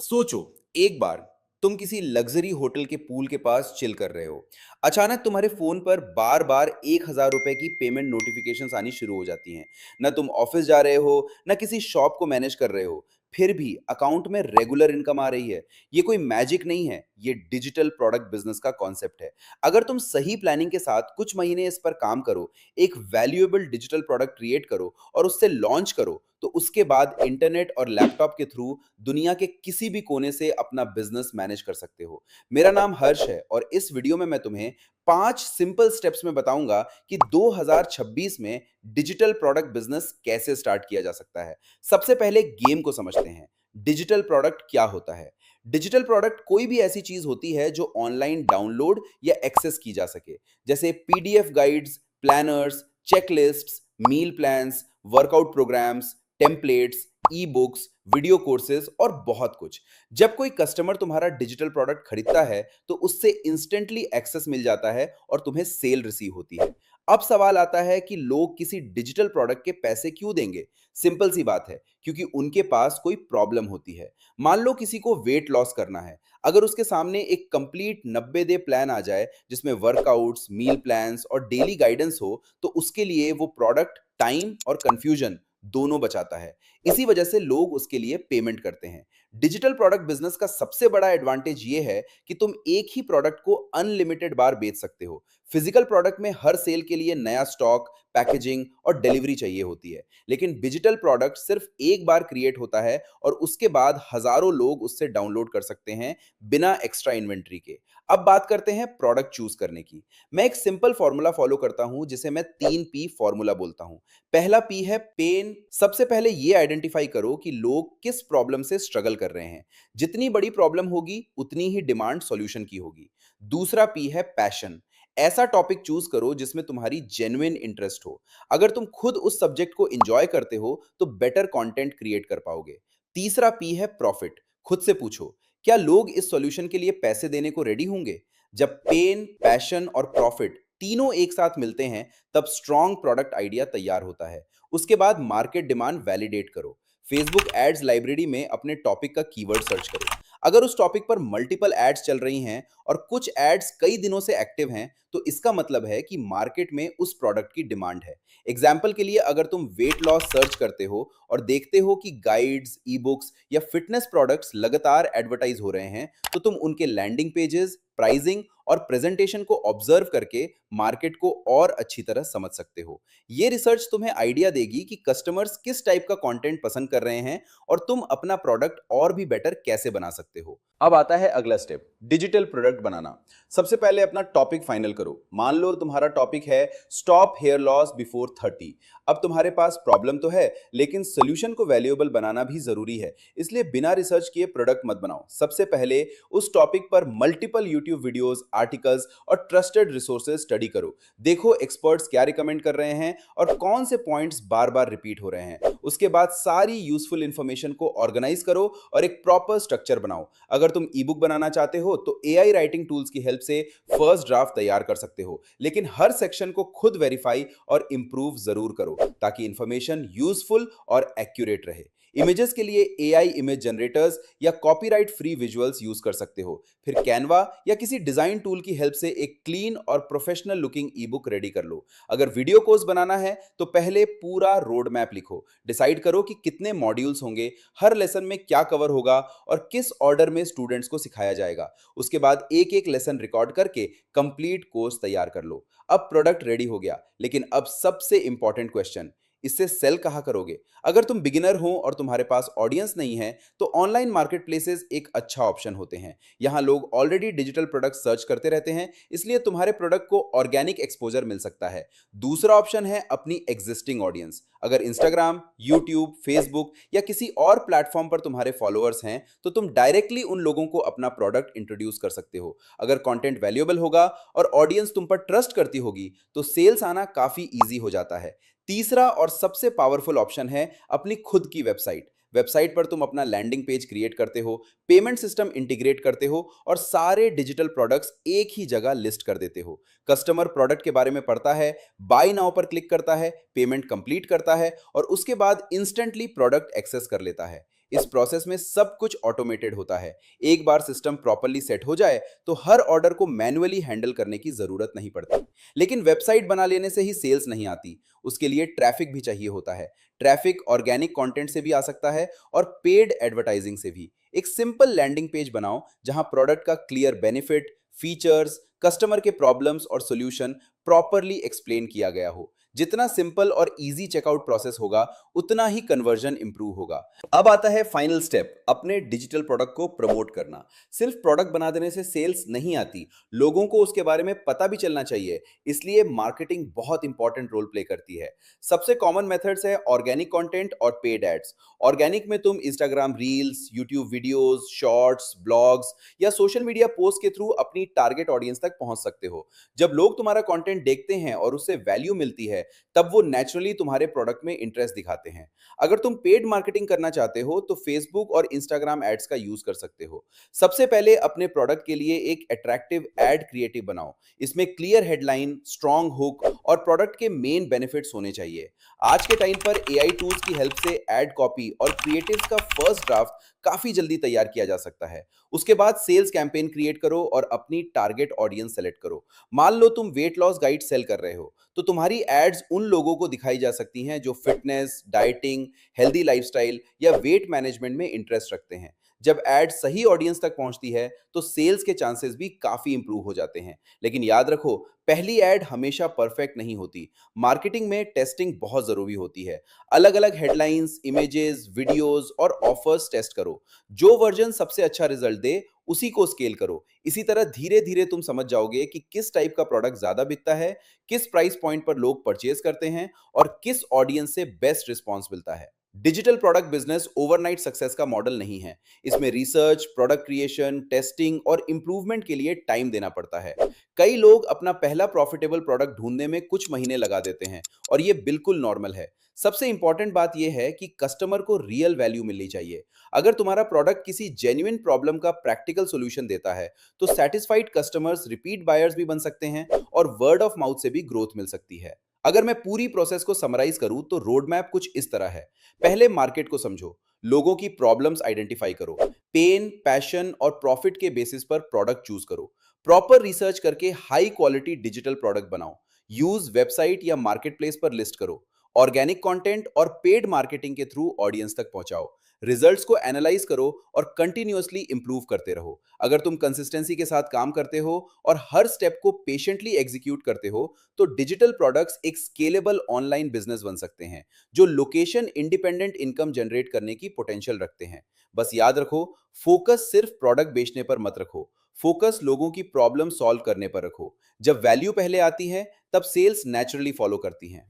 सोचो, एक बार तुम किसी लग्जरी होटल के पूल के पास चिल कर रहे हो। अचानक तुम्हारे फोन पर बार बार 1,000 रुपए की पेमेंट नोटिफिकेशंस आनी शुरू हो जाती हैं। न तुम ऑफिस जा रहे हो, न किसी शॉप को मैनेज कर रहे हो, फिर भी अकाउंट में रेगुलर इनकम आ रही है। ये कोई मैजिक नहीं है, ये डिजिटल प्रोडक्ट बिजनेस का कॉन्सेप्ट है। अगर तुम सही प्लानिंग के साथ कुछ महीने इस पर काम करो, एक वैल्यूएबल डिजिटल प्रोडक्ट क्रिएट करो और उससे लॉन्च करो, तो उसके बाद इंटरनेट और लैपटॉप के थ्रू दुनिया के किसी भी कोने से अपना बिजनेस मैनेज कर सकते हो। मेरा नाम हर्ष है और इस वीडियो में मैं तुम्हें 5 सिंपल स्टेप्स में बताऊंगा कि 2026 में डिजिटल प्रोडक्ट बिजनेस कैसे स्टार्ट किया जा सकता है। सबसे पहले गेम को समझते हैं। डिजिटल प्रोडक्ट क्या होता है? डिजिटल प्रोडक्ट कोई भी ऐसी चीज होती है जो ऑनलाइन डाउनलोड या एक्सेस की जा सके, जैसे PDF guides, planners, checklists, meal plans, workout programs, templates, e books, video courses और बहुत कुछ। जब कोई कस्टमर तुम्हारा डिजिटल प्रोडक्ट खरीदता है तो उससे इंस्टेंटली एक्सेस मिल जाता है और तुम्हें सेल रिसीव होती है। अब सवाल आता है कि लोग किसी डिजिटल प्रोडक्ट के पैसे क्यों देंगे? सिंपल सी बात है, क्योंकि उनके पास कोई प्रॉब्लम होती है। मान लो किसी को वेट लॉस करना है। अगर उसके सामने एक कंप्लीट 90 डे प्लान आ जाए जिसमें वर्कआउट्स, मील प्लान्स और डेली गाइडेंस हो, तो उसके लिए वो प्रोडक्ट टाइम और कंफ्यूजन दोनों बचाता है। इसी वजह से लोग उसके लिए पेमेंट करते हैं। डिजिटल प्रोडक्ट बिजनेस का सबसे बड़ा एडवांटेज ये है कि तुम एक ही प्रोडक्ट को अनलिमिटेड बार बेच सकते हो। फिजिकल प्रोडक्ट में हर सेल के लिए नया स्टॉक, पैकेजिंग और डिलीवरी चाहिए होती है, लेकिन डिजिटल प्रोडक्ट सिर्फ एक बार क्रिएट होता है और उसके बाद हजारों लोग उससे डाउनलोड कर सकते हैं बिना एक्स्ट्रा इन्वेंट्री के। अब बात करते हैं प्रोडक्ट चूज करने की। मैं एक सिंपल फॉर्मूला फॉलो करता हूं जिसे मैं 3 P फॉर्मूला बोलता हूं। पहला पी है पेन। सबसे पहले ये आइडेंटिफाई करो कि लोग किस प्रॉब्लम से स्ट्रगल कर रहे हैं। जितनी बड़ी प्रॉब्लम होगी उतनी ही डिमांड सॉल्यूशन की होगी। दूसरा पी है पैशन। ऐसा टॉपिक चूज करो जिसमें तुम्हारी जेन्युइन इंटरेस्ट हो। अगर तुम खुद उस सब्जेक्ट को एंजॉय करते हो तो बेटर कंटेंट क्रिएट कर पाओगे। तीसरा पी है प्रॉफिट। खुद से पूछो, क्या लोग इस सॉल्यूशन के लिए पैसे देने को रेडी होंगे? जब पेन, पैशन और प्रॉफिट तीनों एक साथ मिलते हैं, तब स्ट्रॉन्ग प्रोडक्ट आइडिया तैयार होता है। उसके बाद मार्केट डिमांड वैलिडेट करो। फेसबुक एड्स लाइब्रेरी में अपने टॉपिक का कीवर्ड सर्च करो। अगर उस टॉपिक पर मल्टीपल एड्स चल रही हैं और कुछ एड्स कई दिनों से एक्टिव हैं, तो इसका मतलब है कि मार्केट में उस प्रोडक्ट की डिमांड है। एग्जाम्पल के लिए, अगर तुम वेट लॉस सर्च करते हो और देखते हो कि गाइड्स, ई बुक्स या फिटनेस प्रोडक्ट्स लगातार एडवर्टाइज हो रहे हैं, तो तुम उनके लैंडिंग पेजेस, प्राइसिंग और प्रेजेंटेशन को ऑब्जर्व करके मार्केट को और अच्छी तरह समझ सकते हो। ये रिसर्च तुम्हें आइडिया देगी कि कस्टमर्स किस टाइप का कंटेंट पसंद कर रहे हैं और तुम अपना प्रोडक्ट और भी बेटर कैसे बना सकते हो। अब आता है अगला स्टेप, डिजिटल प्रोडक्ट बनाना। सबसे पहले अपना टॉपिक फाइनल करो। मान लो तुम्हारा टॉपिक है स्टॉप हेयर लॉस बिफोर 30। अब तुम्हारे पास प्रॉब्लम तो है, लेकिन सोल्यूशन को वैल्यूएबल बनाना भी जरूरी है। इसलिए बिना रिसर्च किए प्रोडक्ट मत बनाओ। सबसे पहले उस टॉपिक पर मल्टीपल यूट्यूब वीडियोस, आर्टिकल्स और ट्रस्टेड रिसोर्सेज स्टडी करो। देखो एक्सपर्ट्स क्या रिकमेंड कर रहे हैं और कौन से पॉइंट्स बार बार रिपीट हो रहे हैं। उसके बाद सारी यूजफुल इंफॉर्मेशन को ऑर्गेनाइज करो और एक प्रॉपर स्ट्रक्चर बनाओ। अगर तुम ई बुक बनाना चाहते हो तो एआई राइटिंग टूल्स की हेल्प से फर्स्ट ड्राफ्ट तैयार कर सकते हो, लेकिन हर सेक्शन को खुद वेरीफाई और इंप्रूव जरूर करो ताकि इंफॉर्मेशन यूजफुल और एक्यूरेट रहे। इमेजेस के लिए एआई इमेज जनरेटर्स या कॉपीराइट फ्री विजुअल्स यूज कर सकते हो। फिर कैनवा या किसी डिजाइन टूल की हेल्प से एक क्लीन और प्रोफेशनल लुकिंग ई बुक रेडी कर लो। अगर वीडियो कोर्स बनाना है तो पहले पूरा रोड मैप लिखो। डिसाइड करो कि कितने मॉड्यूल्स होंगे, हर लेसन में क्या कवर होगा और किस ऑर्डर में स्टूडेंट्स को सिखाया जाएगा। उसके बाद एक एक लेसन रिकॉर्ड करके कंप्लीट कोर्स तैयार कर लो। अब प्रोडक्ट रेडी हो गया, लेकिन अब सबसे इंपॉर्टेंट क्वेश्चन, इससे सेल कहाँ करोगे? अगर तुम बिगिनर हो और तुम्हारे पास ऑडियंस नहीं है तो ऑनलाइन मार्केटप्लेसेस एक अच्छा ऑप्शन होते हैं। यहाँ लोग ऑलरेडी डिजिटल प्रोडक्ट सर्च करते रहते हैं, इसलिए तुम्हारे प्रोडक्ट को ऑर्गेनिक एक्सपोजर मिल सकता है। दूसरा ऑप्शन है अपनी एग्जिस्टिंग ऑडियंस। अगर इंस्टाग्राम, यूट्यूब, फेसबुक या किसी और प्लेटफॉर्म पर तुम्हारे फॉलोअर्स हैं तो तुम डायरेक्टली उन लोगों को अपना प्रोडक्ट इंट्रोड्यूस कर सकते हो। अगर कंटेंट वैल्यूएबल होगा और ऑडियंस तुम पर ट्रस्ट करती होगी तो सेल्स आना काफी इजी हो जाता है। तीसरा और सबसे पावरफुल ऑप्शन है अपनी खुद की वेबसाइट। वेबसाइट पर तुम अपना लैंडिंग पेज क्रिएट करते हो, पेमेंट सिस्टम इंटीग्रेट करते हो और सारे डिजिटल प्रोडक्ट्स एक ही जगह लिस्ट कर देते हो। कस्टमर प्रोडक्ट के बारे में पढ़ता है, बाय नाउ पर क्लिक करता है, पेमेंट कंप्लीट करता है और उसके बाद इंस्टेंटली प्रोडक्ट एक्सेस कर लेता है। इस प्रोसेस में सब कुछ ऑटोमेटेड होता है। एक बार सिस्टम प्रॉपर्ली सेट हो जाए तो हर ऑर्डर को मैन्युअली हैंडल करने की जरूरत नहीं पड़ती। लेकिन वेबसाइट बना लेने से ही सेल्स नहीं आती, उसके लिए ट्रैफिक भी चाहिए होता है। ट्रैफिक ऑर्गेनिक कंटेंट से भी आ सकता है और पेड एडवर्टाइजिंग से भी। एक सिंपल लैंडिंग पेज बनाओ जहां प्रोडक्ट का क्लियर बेनिफिट, फीचर्स, कस्टमर के प्रॉब्लम्स और सॉल्यूशन प्रॉपरली एक्सप्लेन किया गया हो। जितना सिंपल और इजी चेकआउट प्रोसेस होगा, उतना ही कन्वर्जन इंप्रूव होगा। अब आता है फाइनल स्टेप, अपने डिजिटल प्रोडक्ट को प्रमोट करना। सिर्फ प्रोडक्ट बना देने से सेल्स नहीं आती, लोगों को उसके बारे में पता भी चलना चाहिए। इसलिए मार्केटिंग बहुत इंपॉर्टेंट रोल प्ले करती है। सबसे कॉमन मेथड्स है ऑर्गेनिक कंटेंट और पेड एड्स। ऑर्गेनिक में तुम Instagram reels, YouTube videos, shorts, blogs या सोशल मीडिया पोस्ट के थ्रू अपनी टारगेट ऑडियंस तक पहुंच सकते हो। जब लोग तुम्हारा कंटेंट देखते हैं और उससे वैल्यू मिलती है, तब वो नेचुरली तुम्हारे प्रोडक्ट में इंटरेस्ट दिखाते हैं। अगर तुम पेड मार्केटिंग करना चाहते हो तो फेसबुक और इंस्टाग्राम एड्स का यूज कर सकते हो। सबसे पहले अपने प्रोडक्ट के लिए एक अट्रैक्टिव एड क्रिएटिव बनाओ। इसमें क्लियर हेडलाइन, स्ट्रॉन्ग हुक और प्रोडक्ट के मेन बेनिफिट्स होने चाहिए। आज के टाइम पर एआई टूल्स की हेल्प से एड कॉपी और क्रिएटिव्स का फर्स्ट ड्राफ्ट काफी जल्दी तैयार किया जा सकता है। उसके बाद सेल्स कैंपेन क्रिएट करो और अपनी टारगेट ऑडियंस सेलेक्ट करो। मान लो तुम वेट लॉस गाइड सेल कर रहे हो, तो तुम्हारी एड्स उन लोगों को दिखाई जा सकती हैं जो फिटनेस, डाइटिंग, हेल्दी लाइफस्टाइल या वेट मैनेजमेंट में इंटरेस्ट रखते हैं। जब एड सही ऑडियंस तक पहुंचती है तो सेल्स के चांसेस भी काफी इंप्रूव हो जाते हैं। लेकिन याद रखो, पहली एड हमेशा परफेक्ट नहीं होती। मार्केटिंग में टेस्टिंग बहुत जरूरी होती है। अलग अलग हेडलाइंस, इमेजेस, वीडियोस और ऑफर्स टेस्ट करो। जो वर्जन सबसे अच्छा रिजल्ट दे, उसी को स्केल करो। इसी तरह धीरे धीरे तुम समझ जाओगे कि किस टाइप का प्रोडक्ट ज्यादा बिकता है, किस प्राइस पॉइंट पर लोग परचेज करते हैं और किस ऑडियंस से बेस्ट रिस्पॉन्स मिलता है। Digital product business overnight success का मॉडल नहीं है। इसमें रिसर्च, प्रोडक्ट क्रिएशन, टेस्टिंग और इंप्रूवमेंट के लिए टाइम देना पड़ता है। कई लोग अपना पहला प्रॉफिटेबल प्रोडक्ट ढूंढने में कुछ महीने लगा देते हैं और ये बिल्कुल नॉर्मल है। सबसे इंपॉर्टेंट बात यह है कि कस्टमर को रियल वैल्यू मिलनी चाहिए। अगर तुम्हारा प्रोडक्ट किसी जेन्युइन प्रॉब्लम का प्रैक्टिकल सॉल्यूशन देता है, तो सेटिस्फाइड कस्टमर्स रिपीट बायर्स भी बन सकते हैं और वर्ड ऑफ माउथ से भी ग्रोथ मिल सकती है। अगर मैं पूरी प्रोसेस को समराइज करूं तो रोड मैप कुछ इस तरह है। पहले मार्केट को समझो, लोगों की प्रॉब्लम्स आइडेंटिफाई करो, पेन, पैशन और प्रॉफिट के बेसिस पर प्रोडक्ट चूज करो। प्रॉपर रिसर्च करके हाई क्वालिटी डिजिटल प्रोडक्ट बनाओ। यूज वेबसाइट या मार्केटप्लेस पर लिस्ट करो। ऑर्गेनिक कंटेंट और पेड मार्केटिंग के थ्रू ऑडियंस तक पहुंचाओ। रिजल्ट्स को एनालाइज करो और कंटिन्यूअसली इंप्रूव करते रहो। अगर तुम कंसिस्टेंसी के साथ काम करते हो और हर स्टेप को पेशेंटली एग्जीक्यूट करते हो, तो डिजिटल प्रोडक्ट्स एक स्केलेबल ऑनलाइन बिजनेस बन सकते हैं जो लोकेशन इंडिपेंडेंट इनकम जनरेट करने की पोटेंशियल रखते हैं। बस याद रखो, फोकस सिर्फ प्रोडक्ट बेचने पर मत रखो, फोकस लोगों की प्रॉब्लम सॉल्व करने पर रखो। जब वैल्यू पहले आती है, तब सेल्स नेचुरली फॉलो करती हैं।